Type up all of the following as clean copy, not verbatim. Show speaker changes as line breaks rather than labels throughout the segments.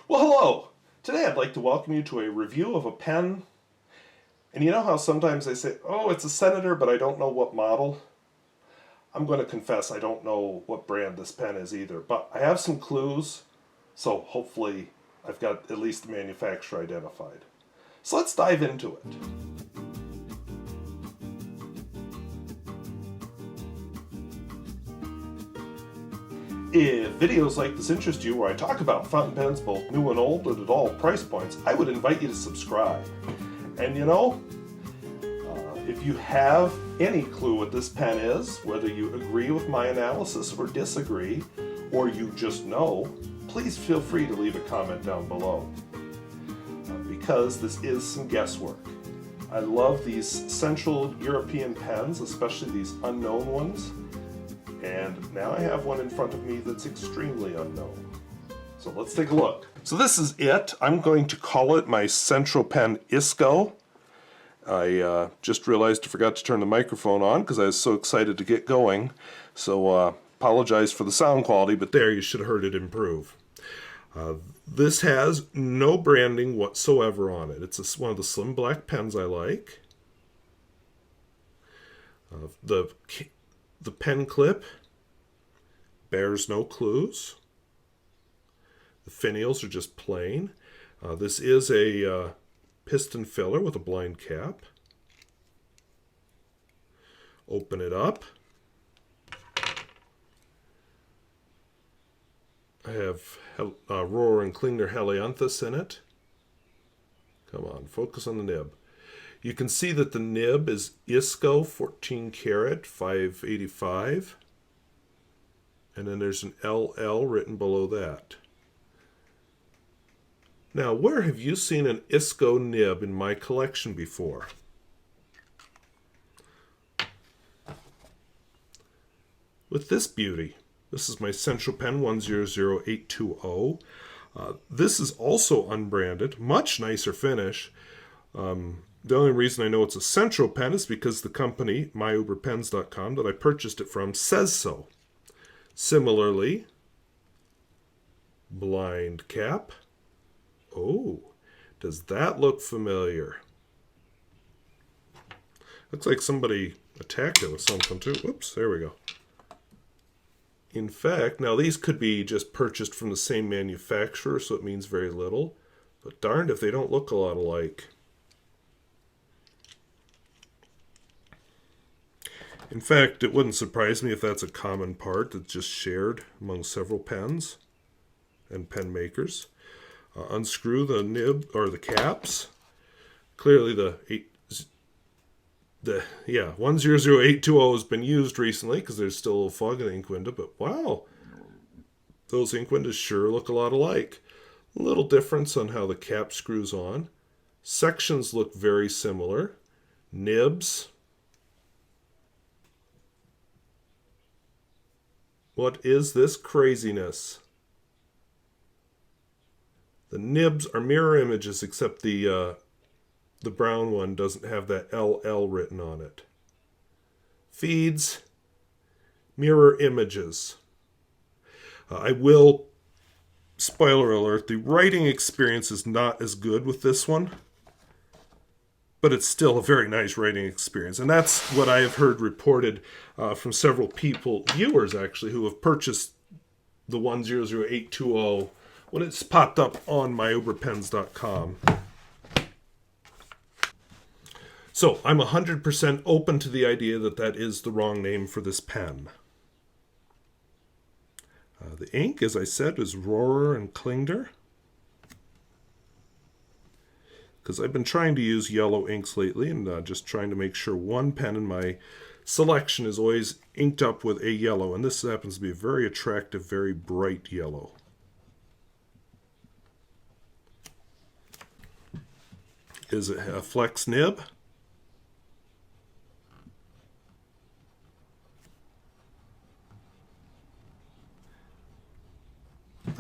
Well, hello! Today I'd like to welcome you to a review of a pen. And you know how sometimes they say, oh, it's a Senator, but I don't know what model? I'm going to confess I don't know what brand this pen is either, but I have some clues, so hopefully I've got at least the manufacturer identified. So let's dive into it. If videos like this interest you, where I talk about fountain pens both new and old and at all price points, I would invite you to subscribe. And you know, if you have any clue what this pen is, whether you agree with my analysis or disagree, or you just know, please feel free to leave a comment down below. Because this is some guesswork. I love these Central European pens, especially these unknown ones. And now I have one in front of me that's extremely unknown. So let's take a look. So this is it. I'm going to call it my Centropen Isco. I just realized I forgot to turn the microphone on because I was so excited to get going. So apologize for the sound quality, but there, you should have heard it improve. This has no branding whatsoever on it. It's one of the slim black pens I like. The pen clip bears no clues. The finials are just plain. This is a piston filler with a blind cap. Open it up. I have Rohrer and Klingner Helianthus in it. Come on, focus on the nib. You can see that the nib is Isco 14 karat 585. And then there's an LL written below that. Now, where have you seen an Isco nib in my collection before? With this beauty. This is my Centropen 100820. This is also unbranded, much nicer finish. The only reason I know it's a Centropen is because the company, myuberpens.com, that I purchased it from, says so. Similarly, blind cap. Oh, does that look familiar? Looks like somebody attacked it with something too. Whoops, there we go. In fact, now these could be just purchased from the same manufacturer, so it means very little. But darned if they don't look a lot alike. In fact, it wouldn't surprise me if that's a common part that's just shared among several pens and pen makers. Unscrew the nib or the caps. Clearly the 100820 has been used recently because there's still a little fog in the ink window, but wow, those ink windows sure look a lot alike. A little difference on how the cap screws on. Sections look very similar. Nibs. What is this craziness? The nibs are mirror images, except the brown one doesn't have that LL written on it. Feeds, mirror images. I will, spoiler alert, the writing experience is not as good with this one, but it's still a very nice writing experience. And that's what I have heard reported from several people, viewers actually, who have purchased the 100820 when it's popped up on myuberpens.com. So I'm 100% open to the idea that that is the wrong name for this pen. The ink, as I said, is Rohrer and Klingner. Because I've been trying to use yellow inks lately and just trying to make sure one pen in my selection is always inked up with a yellow. And this happens to be a very attractive, very bright yellow. Is it a flex nib?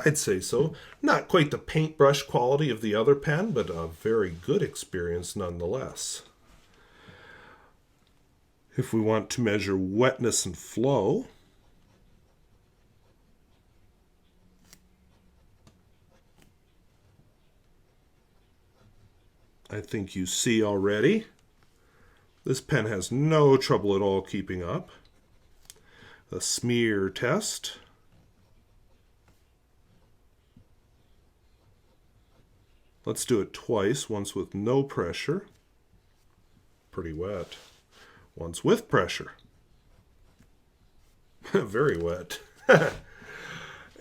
I'd say so. Not quite the paintbrush quality of the other pen, but a very good experience nonetheless. If we want to measure wetness and flow, I think you see already. This pen has no trouble at all keeping up. A smear test. Let's do it twice, once with no pressure. Pretty wet. Once with pressure. Very wet.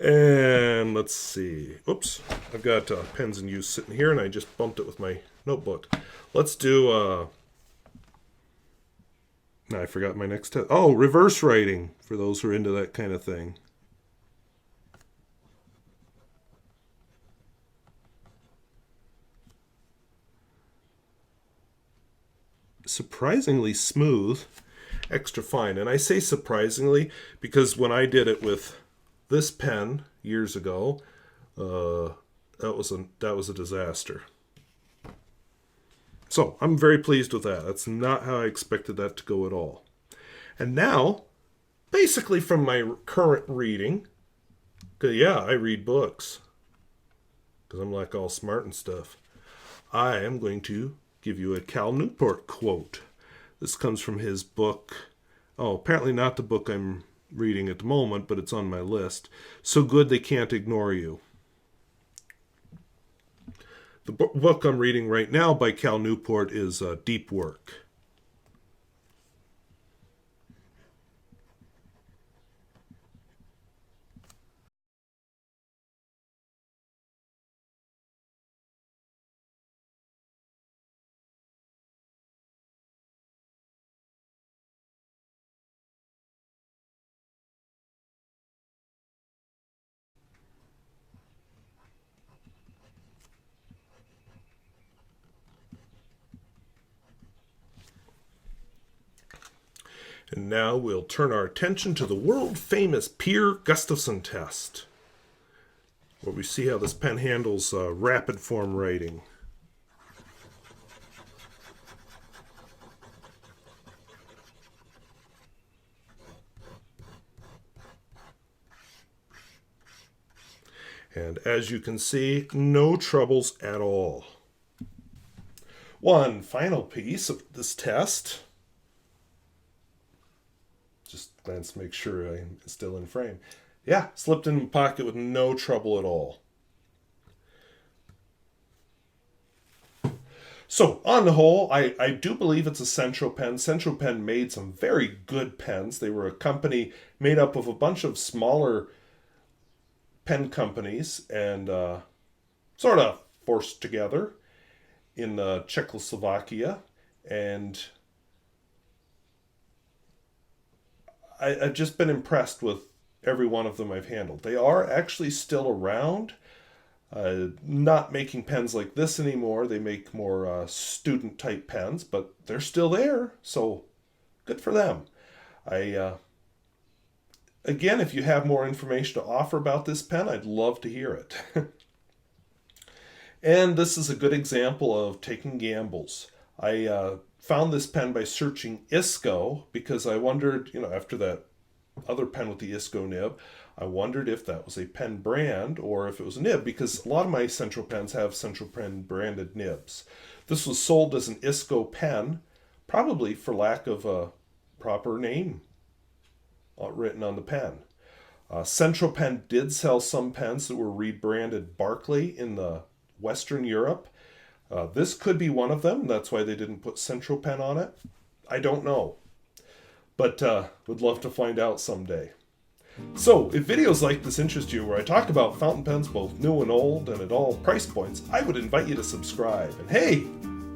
And let's see. Oops, I've got pens in use sitting here, and I just bumped it with my notebook. Let's do, I forgot my next test. Oh, reverse writing, for those who are into that kind of thing. Surprisingly smooth, extra fine. And I say surprisingly because when I did it with this pen years ago, that was a disaster. So I'm very pleased with that. That's not how I expected that to go at all. And now, basically from my current reading, because yeah, I read books, because I'm like all smart and stuff, I am going to give you a Cal Newport quote. This comes from his book. Oh, apparently not the book I'm reading at the moment, but it's on my list. So Good They Can't Ignore You. The book I'm reading right now by Cal Newport is Deep Work. And now we'll turn our attention to the world-famous Pierre Gustafson test, where we see how this pen handles rapid form writing. And as you can see, no troubles at all. One final piece of this test. Just glance to make sure I'm still in frame. Yeah, slipped in my pocket with no trouble at all. So, on the whole, I do believe it's a Centropen. Centropen made some very good pens. They were a company made up of a bunch of smaller pen companies and sort of forced together in Czechoslovakia. And I've just been impressed with every one of them I've handled. They are actually still around, not making pens like this anymore. They make more student-type pens, but they're still there, so good for them. Again, if you have more information to offer about this pen, I'd love to hear it. And this is a good example of taking gambles. I found this pen by searching Isco because I wondered, after that other pen with the Isco nib, I wondered if that was a pen brand or if it was a nib, because a lot of my Centropens have Centropen branded nibs. This was sold as an Isco pen, probably for lack of a proper name written on the pen. Centropen did sell some pens that were rebranded Barclay in the Western Europe. This could be one of them. That's why they didn't put Centropen on it. I don't know. But would love to find out someday. So, if videos like this interest you, where I talk about fountain pens both new and old and at all price points, I would invite you to subscribe. And hey,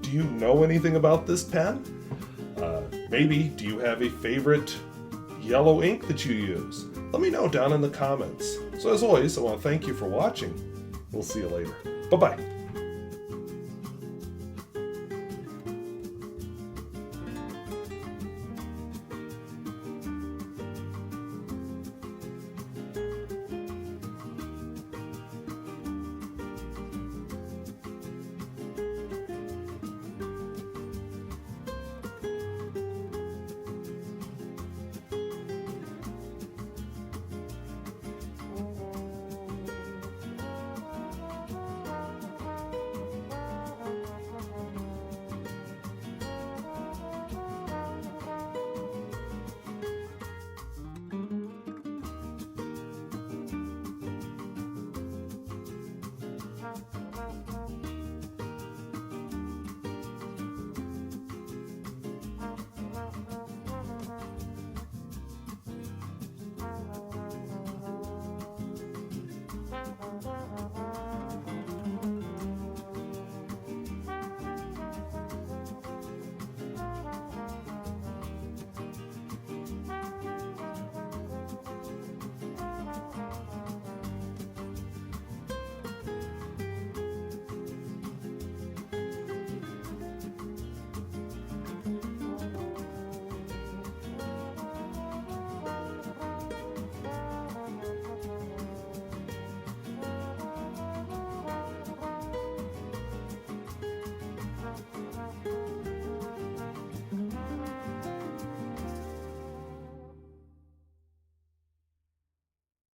do you know anything about this pen? Maybe, do you have a favorite yellow ink that you use? Let me know down in the comments. So as always, I want to thank you for watching. We'll see you later. Bye-bye.